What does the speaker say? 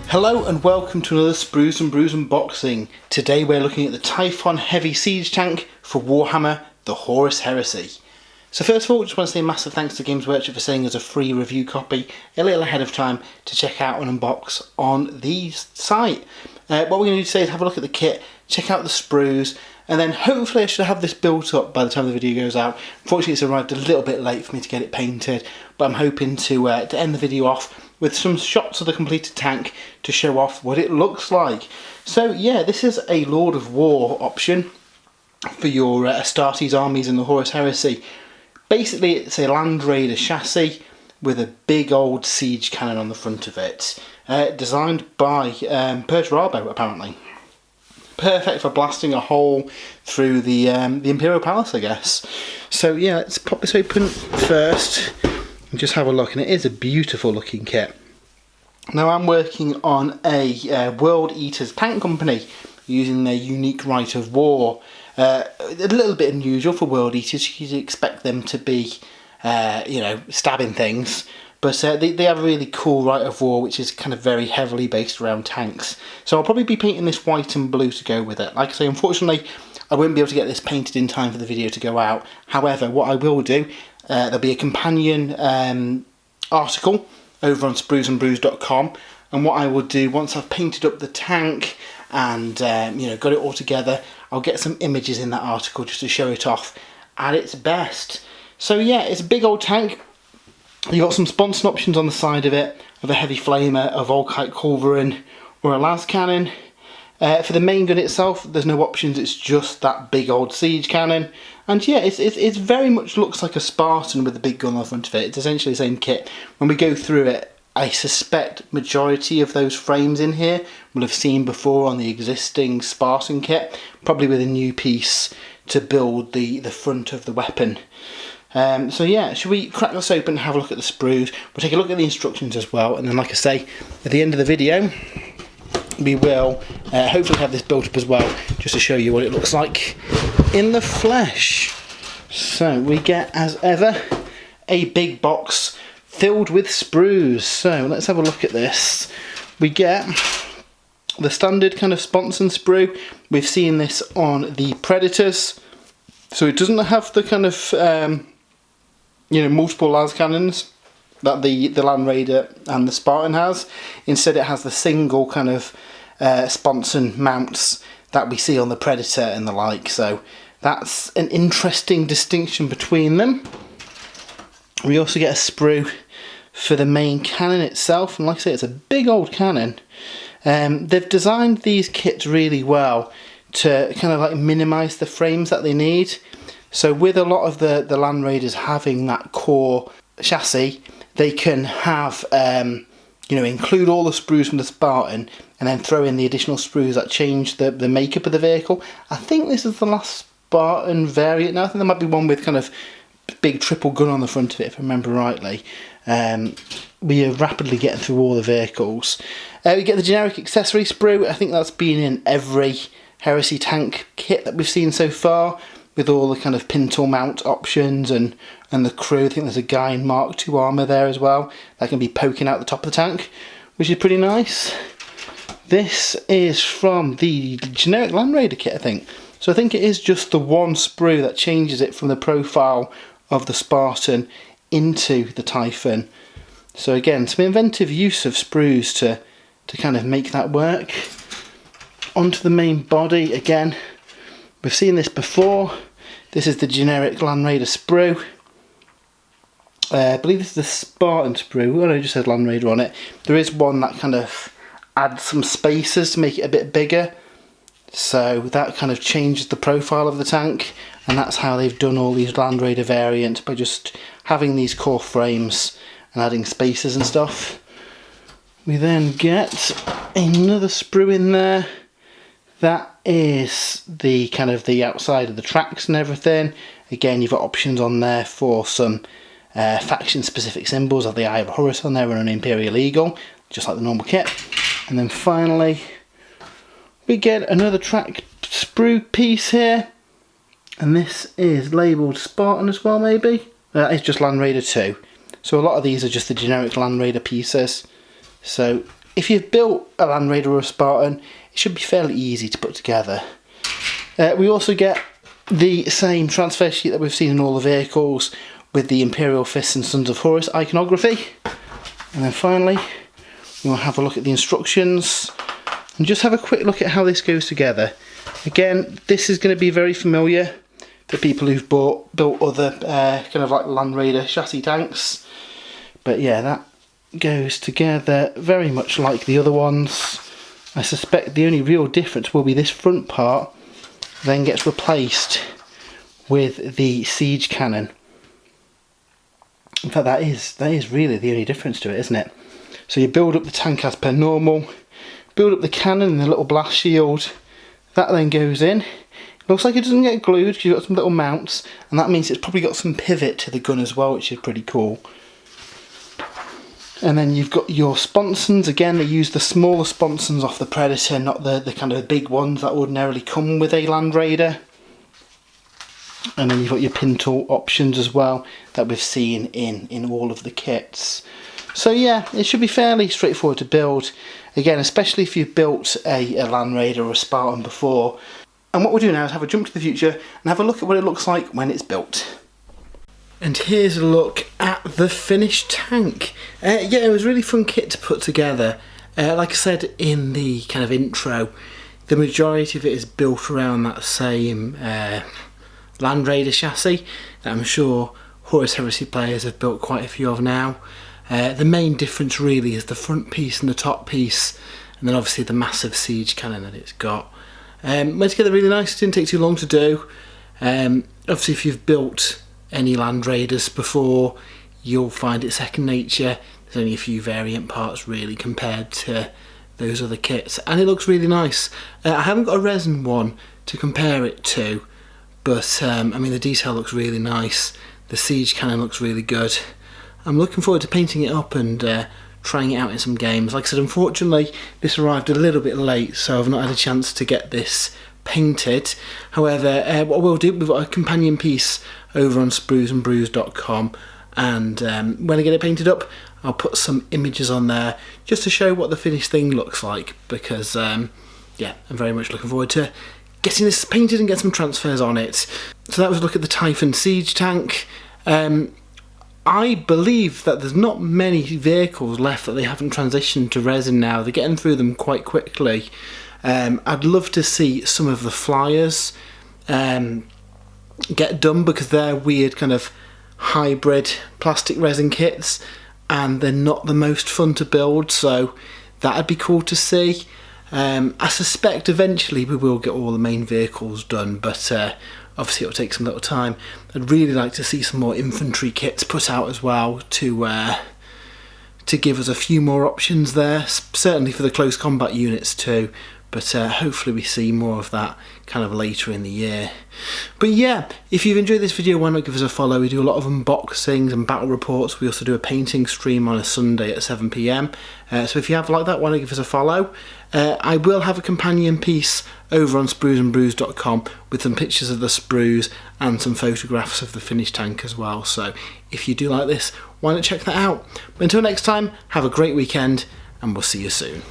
Hello and welcome to another Sprues and Brews unboxing. Today we're looking at the Typhon Heavy Siege Tank for Warhammer The Horus Heresy. So first of all, just want to say a massive thanks to Games Workshop for sending us a free review copy a little ahead of time to check out and unbox on the site. What we're going to do today is have a look at the kit, check out the sprues, and then hopefully I should have this built up by the time the video goes out. Unfortunately it's arrived a little bit late for me to get it painted, but I'm hoping to end the video off with some shots of the completed tank to show off what it looks like. So yeah, this is a Lord of War option for your Astartes armies in the Horus Heresy. Basically it's a Land Raider chassis with a big old siege cannon on the front of it. Designed by Perturabo apparently. Perfect for blasting a hole through the Imperial Palace, I guess. So yeah, let's pop this open first and just have a look, and it is a beautiful looking kit. Now I'm working on a World Eaters tank company using their unique Rite of War. A little bit unusual for World Eaters. You'd expect them to be, you know, stabbing things. But they have a really cool Rite of War, which is kind of very heavily based around tanks. So I'll probably be painting this white and blue to go with it. Like I say, unfortunately, I won't be able to get this painted in time for the video to go out. However, what I will do, there'll be a companion article over on spruesandbrews.com. And what I will do, once I've painted up the tank and you know, got it all together, I'll get some images in that article just to show it off at its best. So yeah, it's a big old tank. You've got some sponson options on the side of it, of a heavy flamer, a Volkite culverin, or a las cannon. For the main gun itself, there's no options, it's just that big old siege cannon. And yeah, it very much looks like a Spartan with a big gun on the front of it. It's essentially the same kit. When we go through it, I suspect majority of those frames in here we'll have seen before on the existing Spartan kit, probably with a new piece to build the front of the weapon. So yeah, should we crack this open and have a look at the sprues? We'll take a look at the instructions as well, and then like I say, at the end of the video we will hopefully have this built up as well, just to show you what it looks like in the flesh. So we get, as ever, a big box filled with sprues. So let's have a look at this. We get the standard kind of sponson sprue. We've seen this on the Predators, so it doesn't have the kind of you know, multiple las cannons that the Land Raider and the Spartan has. Instead it has the single kind of sponson mounts that we see on the Predator and the like, so that's an interesting distinction between them. We also get a sprue for the main cannon itself, and like I say, it's a big old cannon. They've designed these kits really well to kind of like minimise the frames that they need. So with a lot of the Land Raiders having that core chassis, they can have, you know, include all the sprues from the Spartan and then throw in the additional sprues that change the makeup of the vehicle. I think this is the last Spartan variant now. I think there might be one with kind of big triple gun on the front of it, if I remember rightly. We are rapidly getting through all the vehicles. We get the generic accessory sprue. I think that's been in every Heresy tank kit that we've seen so far, with all the kind of pintle mount options and the crew. I think there's a guy in Mark II armour there as well that can be poking out the top of the tank, which is pretty nice. This is from the generic Land Raider kit, I think. So I think it is just the one sprue that changes it from the profile of the Spartan into the Typhon. So again, some inventive use of sprues to kind of make that work. Onto the main body again. We've seen this before. This is the generic Land Raider sprue. I believe this is the Spartan sprue. Well, it just says Land Raider on it. There is one that kind of adds some spacers to make it a bit bigger. So that kind of changes the profile of the tank. And that's how they've done all these Land Raider variants, by just having these core frames and adding spacers and stuff. We then get another sprue in there. That is the kind of the outside of the tracks and everything. Again, you've got options on there for some faction specific symbols, like the Eye of Horus on there and an Imperial Eagle, just like the normal kit. And then finally we get another track sprue piece here, and this is labelled Spartan as well, maybe? It's just Land Raider 2. So a lot of these are just the generic Land Raider pieces. So if you've built a Land Raider or a Spartan, it should be fairly easy to put together. We also get the same transfer sheet that we've seen in all the vehicles with the Imperial Fists and Sons of Horus iconography. And then finally, we'll have a look at the instructions and just have a quick look at how this goes together. Again, this is going to be very familiar for people who've built other kind of like Land Raider chassis tanks. But yeah, that goes together very much like the other ones. I suspect the only real difference will be this front part then gets replaced with the siege cannon. In fact, that is really the only difference to it, isn't it? So you build up the tank as per normal, build up the cannon and the little blast shield. That then goes in. It looks like it doesn't get glued because you've got some little mounts, and that means it's probably got some pivot to the gun as well, which is pretty cool. And then you've got your sponsons. Again, they use the smaller sponsons off the Predator, not the kind of big ones that ordinarily come with a Land Raider. And then you've got your pin tool options as well that we've seen in all of the kits. So yeah, it should be fairly straightforward to build. Again, especially if you've built a Land Raider or a Spartan before. And what we'll do now is have a jump to the future and have a look at what it looks like when it's built. And here's a look at the finished tank. Yeah, it was a really fun kit to put together. Like I said in the kind of intro, the majority of it is built around that same Land Raider chassis that I'm sure Horus Heresy players have built quite a few of now. The main difference really is the front piece and the top piece, and then obviously the massive siege cannon that it's got. Went together really nice, it didn't take too long to do. Obviously if you've built any Land Raiders before, you'll find it second nature. There's only a few variant parts really compared to those other kits, and it looks really nice. I haven't got a resin one to compare it to, but I mean the detail looks really nice. The siege cannon looks really good. I'm looking forward to painting it up and trying it out in some games. Like I said, unfortunately this arrived a little bit late, so I've not had a chance to get this painted. However, what we'll do, we've got a companion piece over on spruesandbrews.com, and when I get it painted up I'll put some images on there just to show what the finished thing looks like, because yeah, I'm very much looking forward to getting this painted and get some transfers on it. So that was a look at the Typhon Siege Tank. I believe that there's not many vehicles left that they haven't transitioned to resin now. They're getting through them quite quickly. I'd love to see some of the flyers get done, because they're weird kind of hybrid plastic resin kits and they're not the most fun to build, so that'd be cool to see. I suspect eventually we will get all the main vehicles done, but obviously it'll take some little time. I'd really like to see some more infantry kits put out as well to give us a few more options there, certainly for the close combat units too. But hopefully we see more of that kind of later in the year. But yeah, if you've enjoyed this video, why not give us a follow? We do a lot of unboxings and battle reports. We also do a painting stream on a Sunday at 7 PM. So if you have liked that, why not give us a follow? I will have a companion piece over on spruesandbrews.com with some pictures of the sprues and some photographs of the finished tank as well. So if you do like this, why not check that out? But until next time, have a great weekend and we'll see you soon.